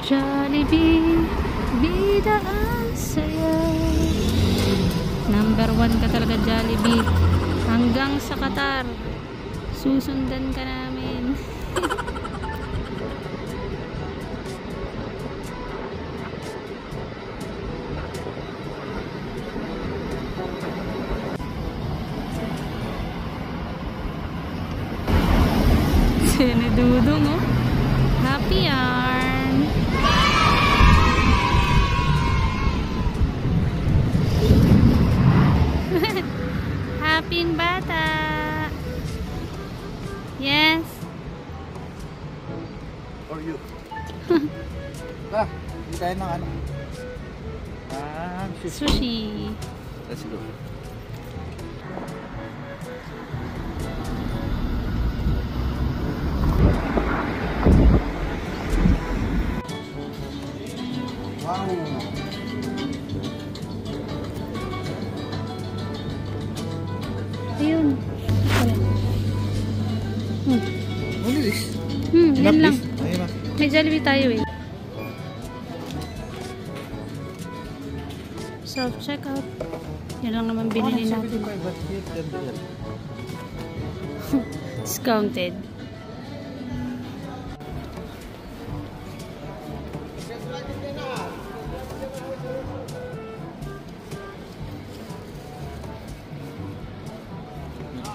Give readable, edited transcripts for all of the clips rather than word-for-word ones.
Jollibee, bida ang saya. Number 1 ka talaga, Jollibee. Hanggang sa Qatar, susundan ka namin. Sinidudong, oh. Happy yarn. Happy bata. Yes. For you. Hindi tayo ng ano. Sushi. Let's go. Wow. Ayun. Only this. Yan lang. Ayun na. May Jollibee tayo eh. Self-checkout. Yan lang naman binili natin. Discounted.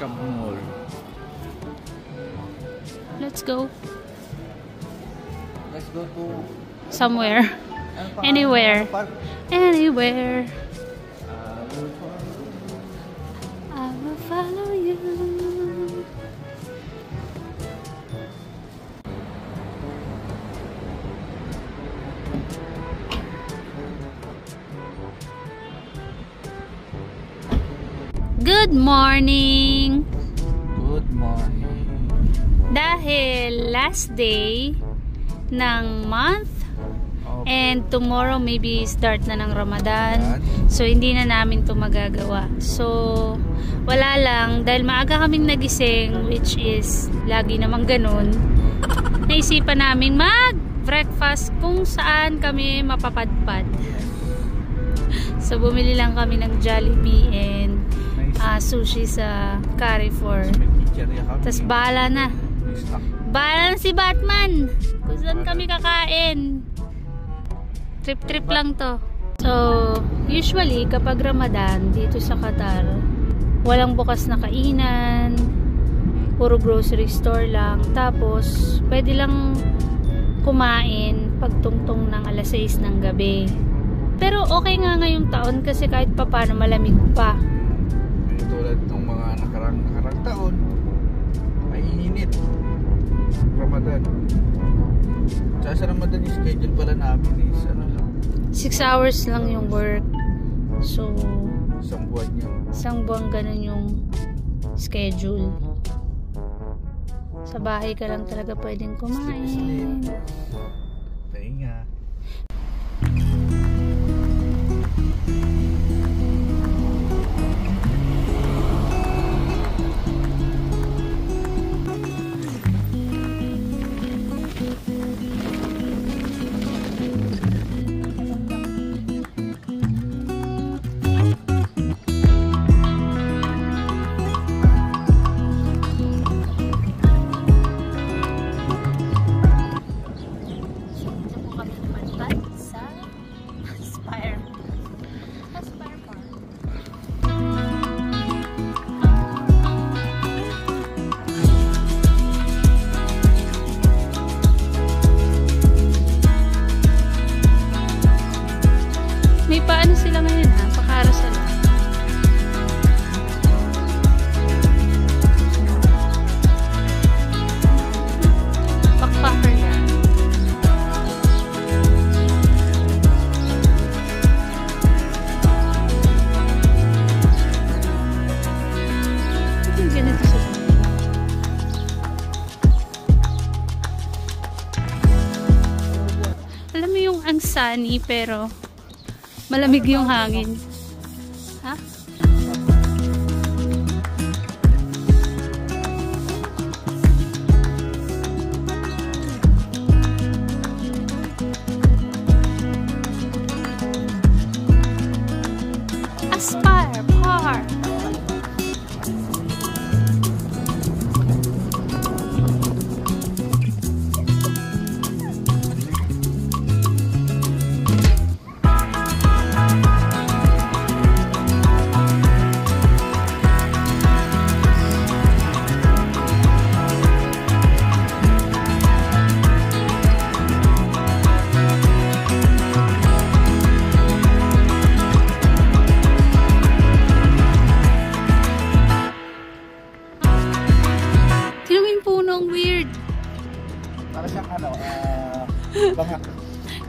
Mall. Let's go. Let's go to Somewhere. Anywhere. Anywhere. I will follow you. Good morning! Good morning. Dahil last day ng month and tomorrow maybe start na ng Ramadan. So hindi na namin to magagawa. So wala lang, dahil maaga kaming nagising, which is lagi namang ganun, naisipan namin mag-breakfast kung saan kami mapapadpad. So bumili lang kami ng Jollibee and sushi sa Carrefour. Tapos bahala na. Bahala na si Batman kung saan kami kakain. Trip-trip lang to. So, usually kapag Ramadan dito sa Qatar, walang bukas na kainan, puro grocery store lang. Tapos, pwede lang kumain pagtungtong ng alas 6 ng gabi. Pero okay nga ngayong taon kasi kahit papano malamig pa. Tulad ng mga nakarang taon, ay init. Ramadan. Sa Ramadan yung schedule pala namin is ano lang. 6 hours lang yung work. So, isang buwan yun. Isang buwan ganun yung schedule. Sa bahay ka lang talaga pwedeng kumain. Pahinga. May paano sila ngayon ha? Pakarasal. Backpacker yan. Ito yung ganito sila. Alam mo yung ang sunny pero malamig yung hangin. Ha?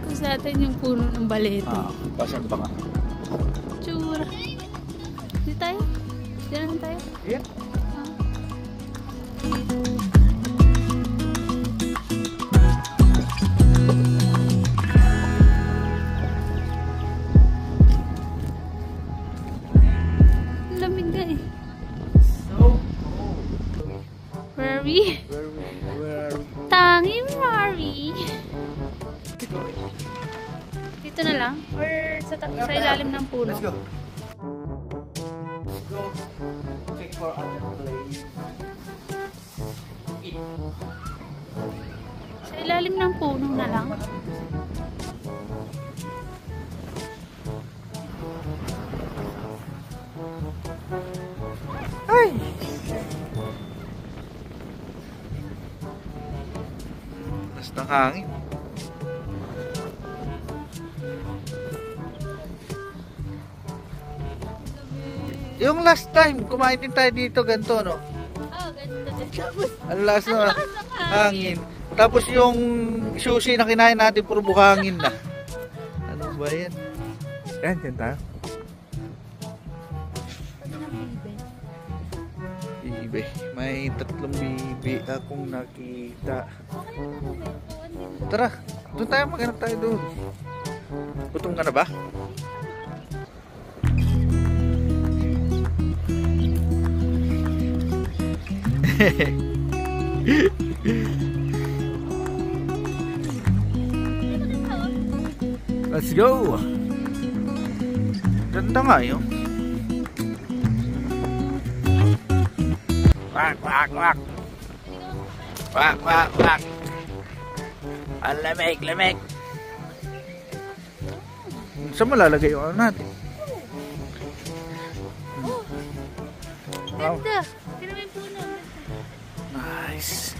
Kung sa atin yung puno ng baleto. Pasag ba nga? Tsura. Di tayo? Diyan naman tayo? Yeah. Lamig na eh. So, Where are we? where are we? Tangi Mari. Dito na lang? Or sa ilalim ng puno? Let's go. Let's go. Check for other place. Sa ilalim ng puno na lang? Ay! Basta hangin. Yung last time, kumain din tayo dito, ganito, no? Oh, ganito. Ang last na hangin. Tapos yung sushi na kinain natin, puro buhangin na. Ano ba yan? Yan, dyan tayo. Bibe. May 3 bibe akong nakita. Tara, doon tayo, maghanap tayo doon. Gutom ka na ba? Let's go! Ganda nga yun. Wak, wak, wak. Wak, wak, wak. Ang lamig, lamig. Saan malalagay yung ano natin? Ganda. Pero may puno. Nice.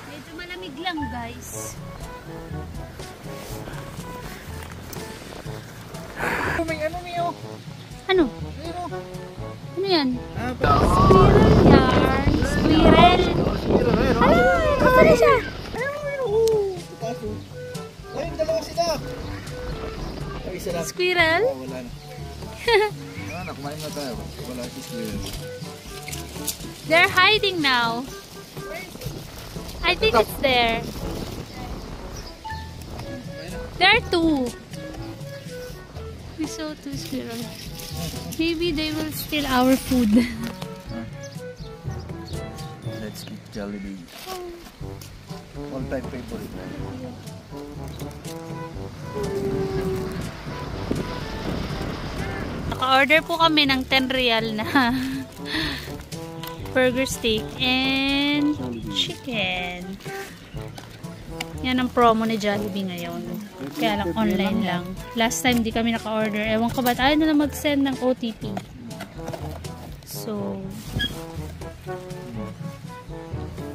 Medyo malamig lang, guys. May ano niyo? Ano? Ano? Ano yan? Squirrel yarn. Squirrel. Ay, basta na siya. Ay, dalawa sila. Ay, isa lang. Squirrel? Oh, wala na. Wala na, kumain na tayo. Wala si squirrel. They're hiding now. I think it's there. There are 2. We saw 2 squirrels. Maybe they will steal our food. Let's eat Jollibee. All-time favorite. Naka-order po kami ng 10 real na burger steak and chicken. Yan ang promo ni Jollibee ngayon. Kaya lang online lang. Last time di kami naka-order. Ewan ko ba't ayaw na lang mag-send ng OTP. So,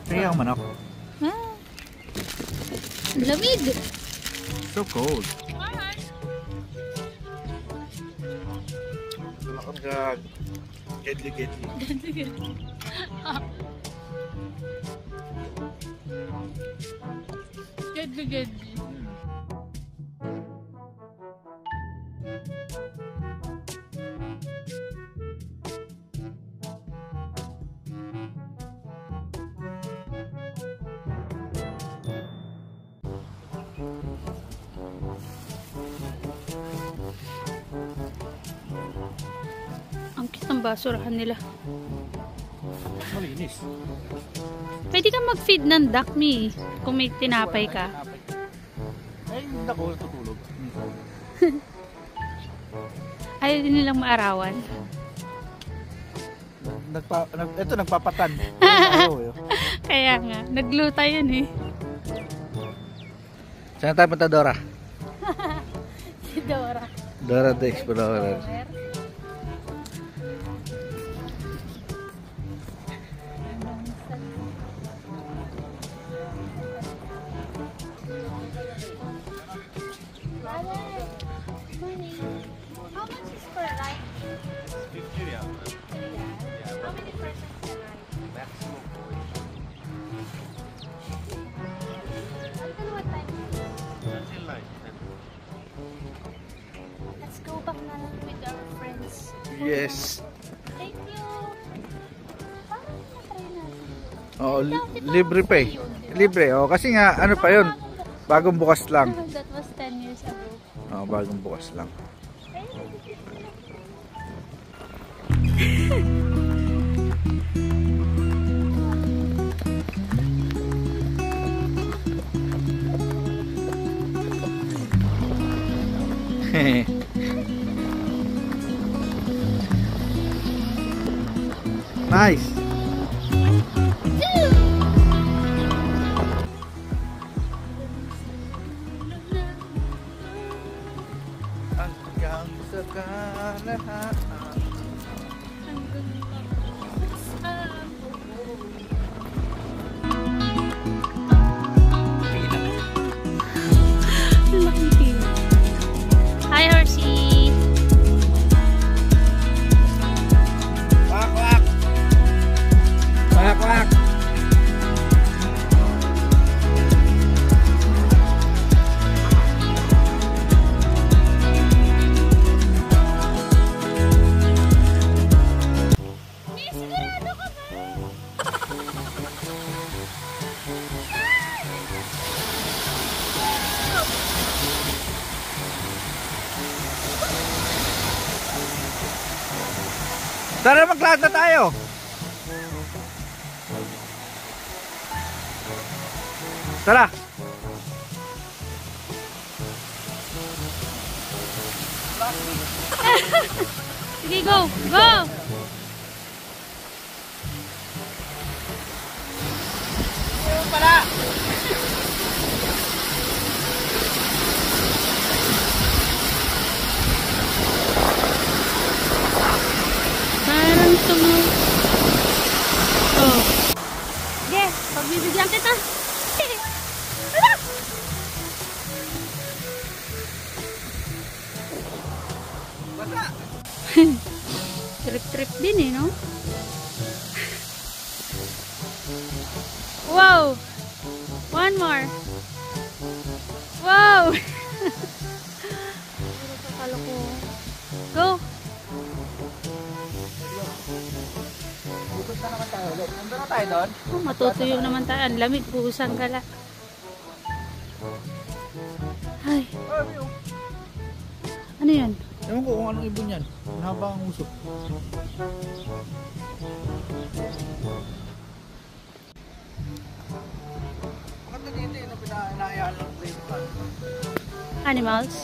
Kaya ang manok. ah, lamig. So cold. Alright. Nakakagag. Gedli. Good. Ang cute ng basurahan nila. Malinis. Pwede ka mag-feed ng duck, Mi. Kung may tinapay ka. Ay, hindi ako tutulog. Ayaw din nilang maarawan. Ito, nagpapatan. Ayaw, Kaya nga, nagluta yun eh. Saan tayo punta, Dora? Si Dora. Dora the Explorer. How much is per ride? 50 real. How many persons can ride? Maximum. Until what time? go back na lang with our friends. Yes. Thank you. Parang na-try natin. Oh, libre pa eh. Libre. Oh, kasi nga ano pa 'yun? Bagong bukas lang. That was 10 years ago. Oh, bagong bukas lang. Nice. Hanggang sa kalahaan. Hi, Horsey. Quack, quack. Quack, quack. May sigurado ka ba? Tara, mag-land na tayo. Tara. Sige, go! Go! Pala. Parang Oh. Yes, pagbibigyan kita. Hala! Basta. Trip-trip din eh, no? Wow! One more. Wow! Akala ko. Go! Bukod na naman tayo ulit. Nandun na tayo doon? Oh, matutuyo naman tayo. Ang lamig, buhusan ka lang. Ay, ano yan? Ewan ko kung anong ibon yan. Mahaba ang usok. Bakit na dito yung pinahayaan lang play pa? Animals?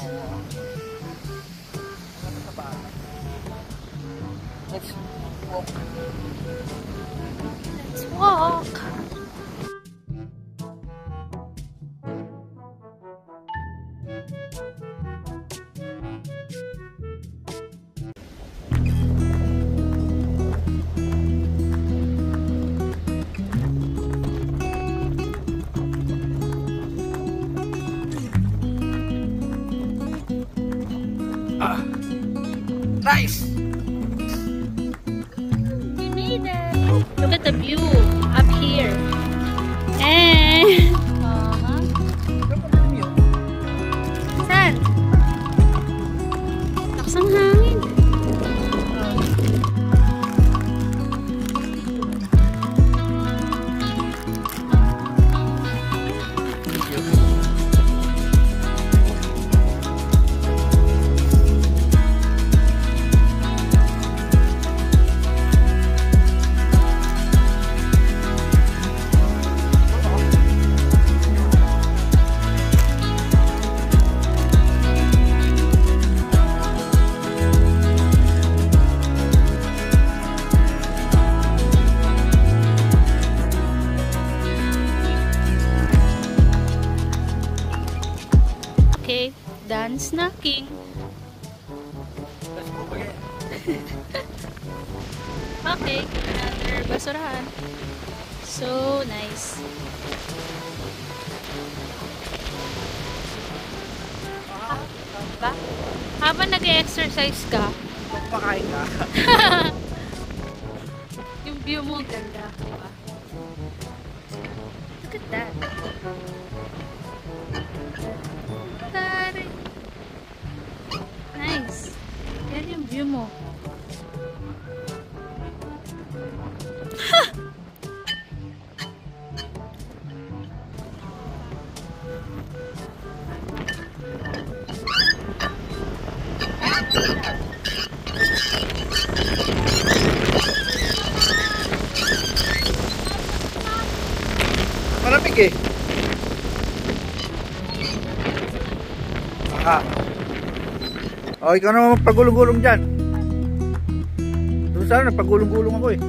Let's walk. Let's walk! Nice! We made it! Look at the view up here. And... Saan? Lakas ang hangin. Okay, done snacking. Let's go again. Okay, another basurahan. So nice. Ba? Habang nag-exercise ka, Magpakain ka. yung view mo ganda. Diba? Look at that. Tari. Nice. View mo. Malamig eh. Aha. Oh, ikaw naman magpagulong-gulong dyan. Doon sana, nagpagulong-gulong ako eh.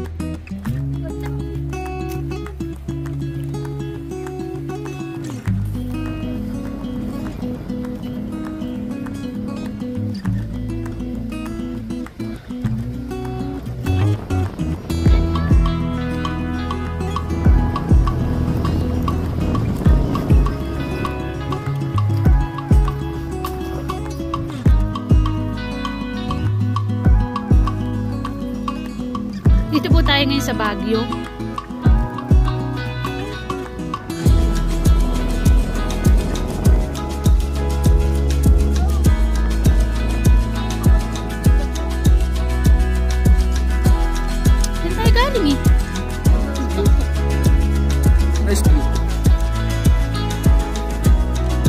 Dito po tayo ngayon sa Baguio. Saan tayo galing eh? Nice view.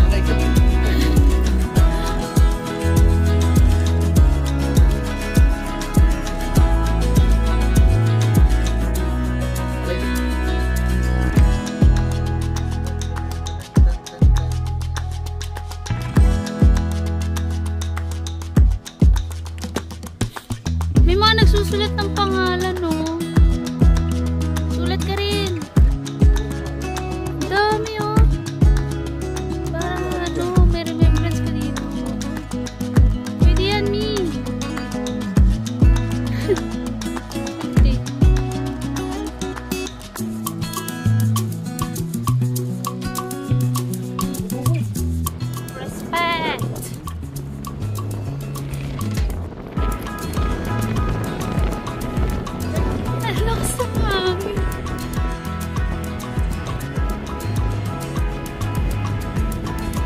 I like it. May mga nagsusulat ng pangalan, no? Sulat ka rin. Dami, oh. Parang, ano, may remembrance ka dito. Pwede yan, Mi. Okay. Respect. Lakas ng hangin.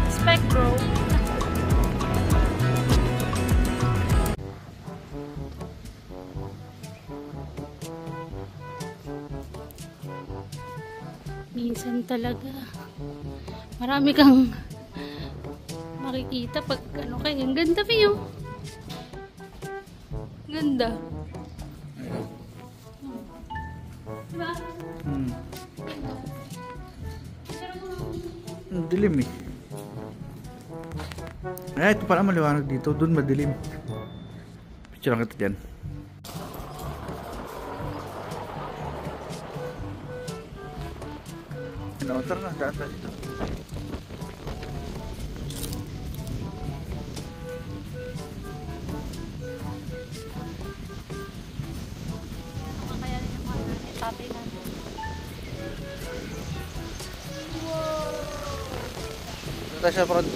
Respect, bro. Minsan talaga marami kang makikita pag ano kayo. Ang ganda, Pio. Ganda. Diba? Dilim eh. Ito pala maliwanag dito. Doon madilim. Picture lang kita dyan. Tara na, daan tayo dito. Kakayanin yung mga tatay natin. Wow! Dito tayo sa front.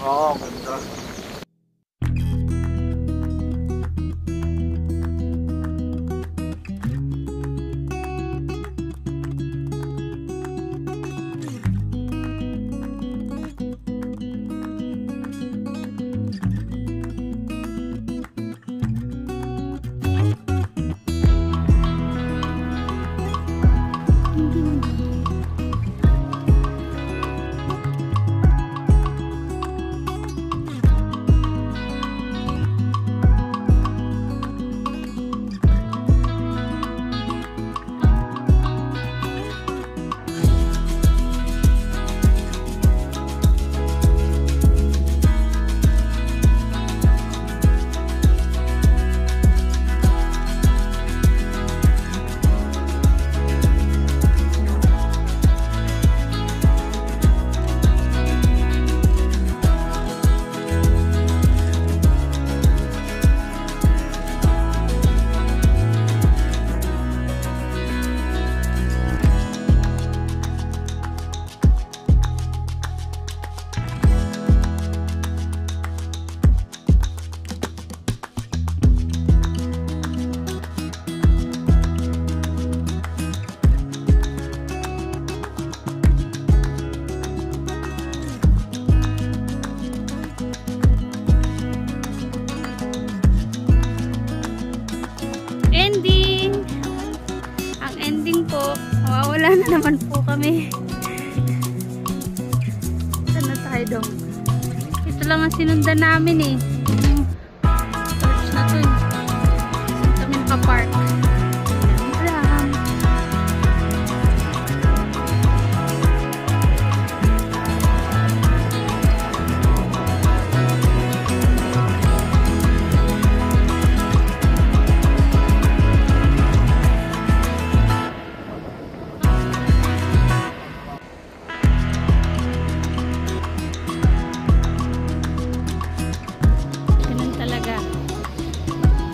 Oo, ganda. kami. Saan na tayo dong? Ito lang ang sinundan namin eh. Church na to eh. Saan kami nakapark? Alam.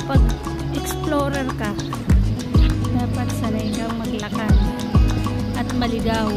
Pag explorer ka, dapat sanay kang maglakad at maligaw.